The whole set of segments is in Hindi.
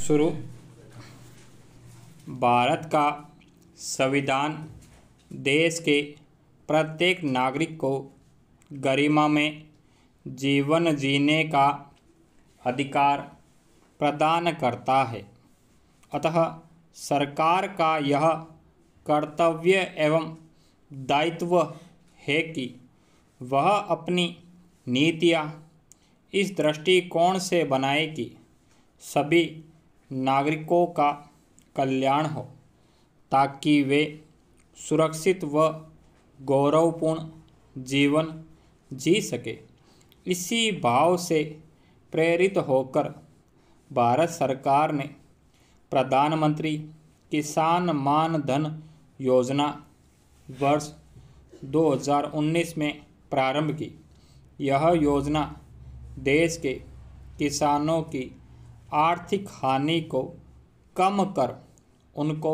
शुरू। भारत का संविधान देश के प्रत्येक नागरिक को गरिमा में जीवन जीने का अधिकार प्रदान करता है। अतः सरकार का यह कर्तव्य एवं दायित्व है कि वह अपनी नीतियाँ इस दृष्टिकोण से बनाए कि सभी नागरिकों का कल्याण हो, ताकि वे सुरक्षित व गौरवपूर्ण जीवन जी सके। इसी भाव से प्रेरित होकर भारत सरकार ने प्रधानमंत्री किसान मान धन योजना वर्ष 2019 में प्रारंभ की। यह योजना देश के किसानों की आर्थिक हानि को कम कर उनको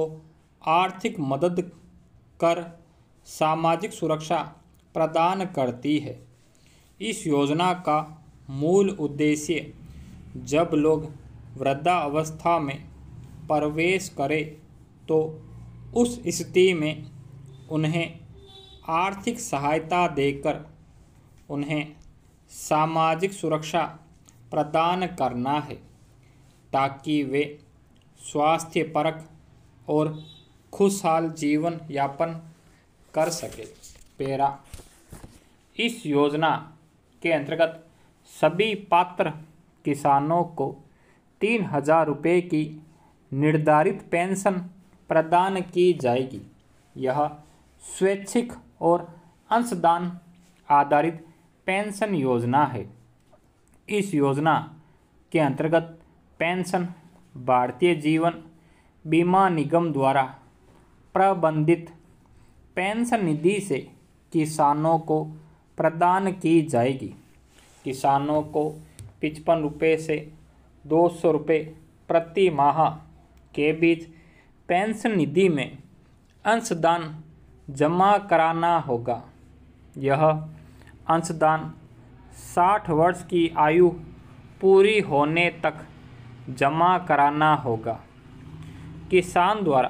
आर्थिक मदद कर सामाजिक सुरक्षा प्रदान करती है। इस योजना का मूल उद्देश्य जब लोग वृद्धावस्था में प्रवेश करें तो उस स्थिति में उन्हें आर्थिक सहायता देकर उन्हें सामाजिक सुरक्षा प्रदान करना है, ताकि वे स्वास्थ्यपरक और खुशहाल जीवन यापन कर सके। इस योजना के अंतर्गत सभी पात्र किसानों को 3,000 रुपये की निर्धारित पेंशन प्रदान की जाएगी। यह स्वैच्छिक और अंशदान आधारित पेंशन योजना है। इस योजना के अंतर्गत पेंशन भारतीय जीवन बीमा निगम द्वारा प्रबंधित पेंशन निधि से किसानों को प्रदान की जाएगी। किसानों को 55 रुपये से 200 रुपये प्रति माह के बीच पेंशन निधि में अंशदान जमा कराना होगा। यह अंशदान 60 वर्ष की आयु पूरी होने तक जमा कराना होगा। किसान द्वारा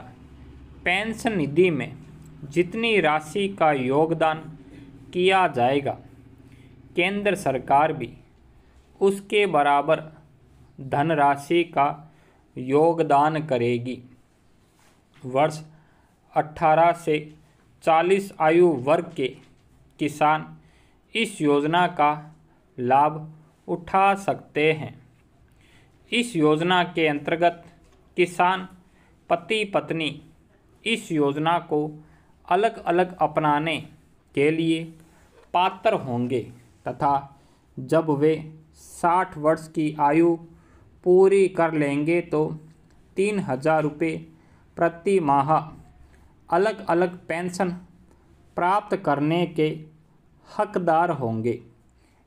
पेंशन निधि में जितनी राशि का योगदान किया जाएगा, केंद्र सरकार भी उसके बराबर धनराशि का योगदान करेगी। वर्ष 18 से 40 आयु वर्ग के किसान इस योजना का लाभ उठा सकते हैं। इस योजना के अंतर्गत किसान पति पत्नी इस योजना को अलग अलग अपनाने के लिए पात्र होंगे तथा जब वे 60 वर्ष की आयु पूरी कर लेंगे तो 3,000 रुपये प्रति माह अलग अलग पेंशन प्राप्त करने के हकदार होंगे।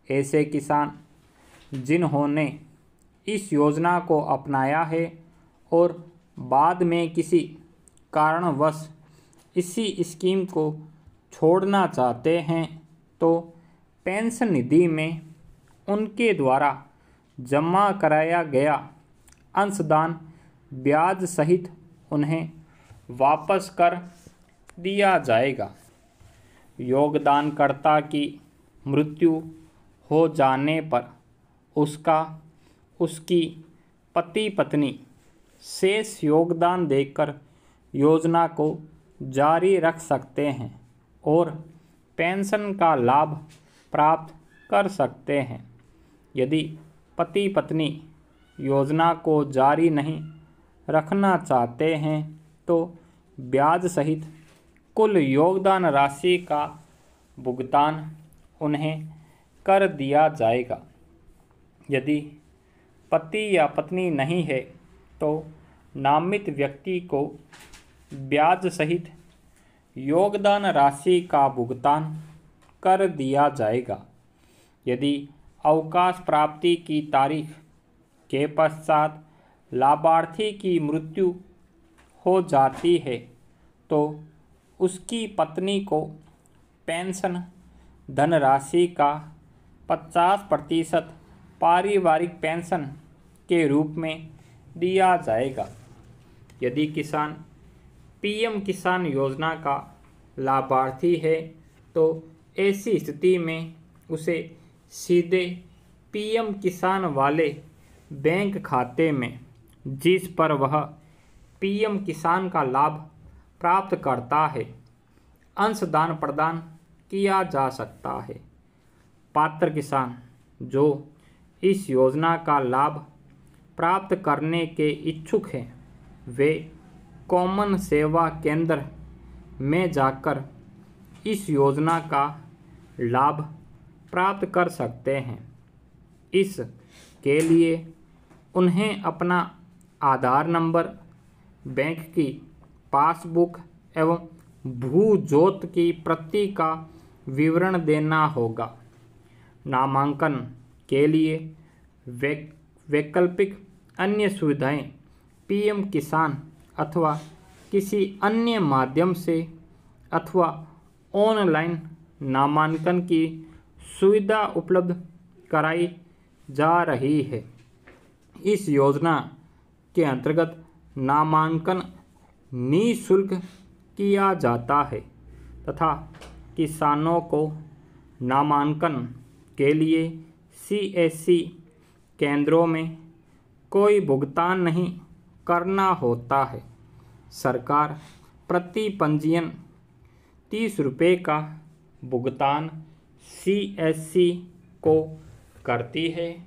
ऐसे किसान जिन्होंने इस योजना को अपनाया है और बाद में किसी कारणवश इसी स्कीम को छोड़ना चाहते हैं तो पेंशन निधि में उनके द्वारा जमा कराया गया अंशदान ब्याज सहित उन्हें वापस कर दिया जाएगा। योगदानकर्ता की मृत्यु हो जाने पर उसकी पति पत्नी शेष योगदान देकर योजना को जारी रख सकते हैं और पेंशन का लाभ प्राप्त कर सकते हैं। यदि पति पत्नी योजना को जारी नहीं रखना चाहते हैं तो ब्याज सहित कुल योगदान राशि का भुगतान उन्हें कर दिया जाएगा। यदि पति या पत्नी नहीं है तो नामित व्यक्ति को ब्याज सहित योगदान राशि का भुगतान कर दिया जाएगा। यदि अवकाश प्राप्ति की तारीख के पश्चात लाभार्थी की मृत्यु हो जाती है तो उसकी पत्नी को पेंशन धनराशि का 50% पारिवारिक पेंशन के रूप में दिया जाएगा। यदि किसान पीएम किसान योजना का लाभार्थी है तो ऐसी स्थिति में उसे सीधे पीएम किसान वाले बैंक खाते में, जिस पर वह पीएम किसान का लाभ प्राप्त करता है, अंशदान प्रदान किया जा सकता है। पात्र किसान जो इस योजना का लाभ प्राप्त करने के इच्छुक हैं, वे कॉमन सेवा केंद्र में जाकर इस योजना का लाभ प्राप्त कर सकते हैं। इस के लिए उन्हें अपना आधार नंबर, बैंक की पासबुक एवं भू-जोत की प्रति का विवरण देना होगा। नामांकन के लिए वैकल्पिक अन्य सुविधाएं पीएम किसान अथवा किसी अन्य माध्यम से अथवा ऑनलाइन नामांकन की सुविधा उपलब्ध कराई जा रही है। इस योजना के अंतर्गत नामांकन निःशुल्क किया जाता है तथा किसानों को नामांकन के लिए सीएससी केंद्रों में कोई भुगतान नहीं करना होता है। सरकार प्रति पंजीयन 30 रुपये का भुगतान सीएससी को करती है।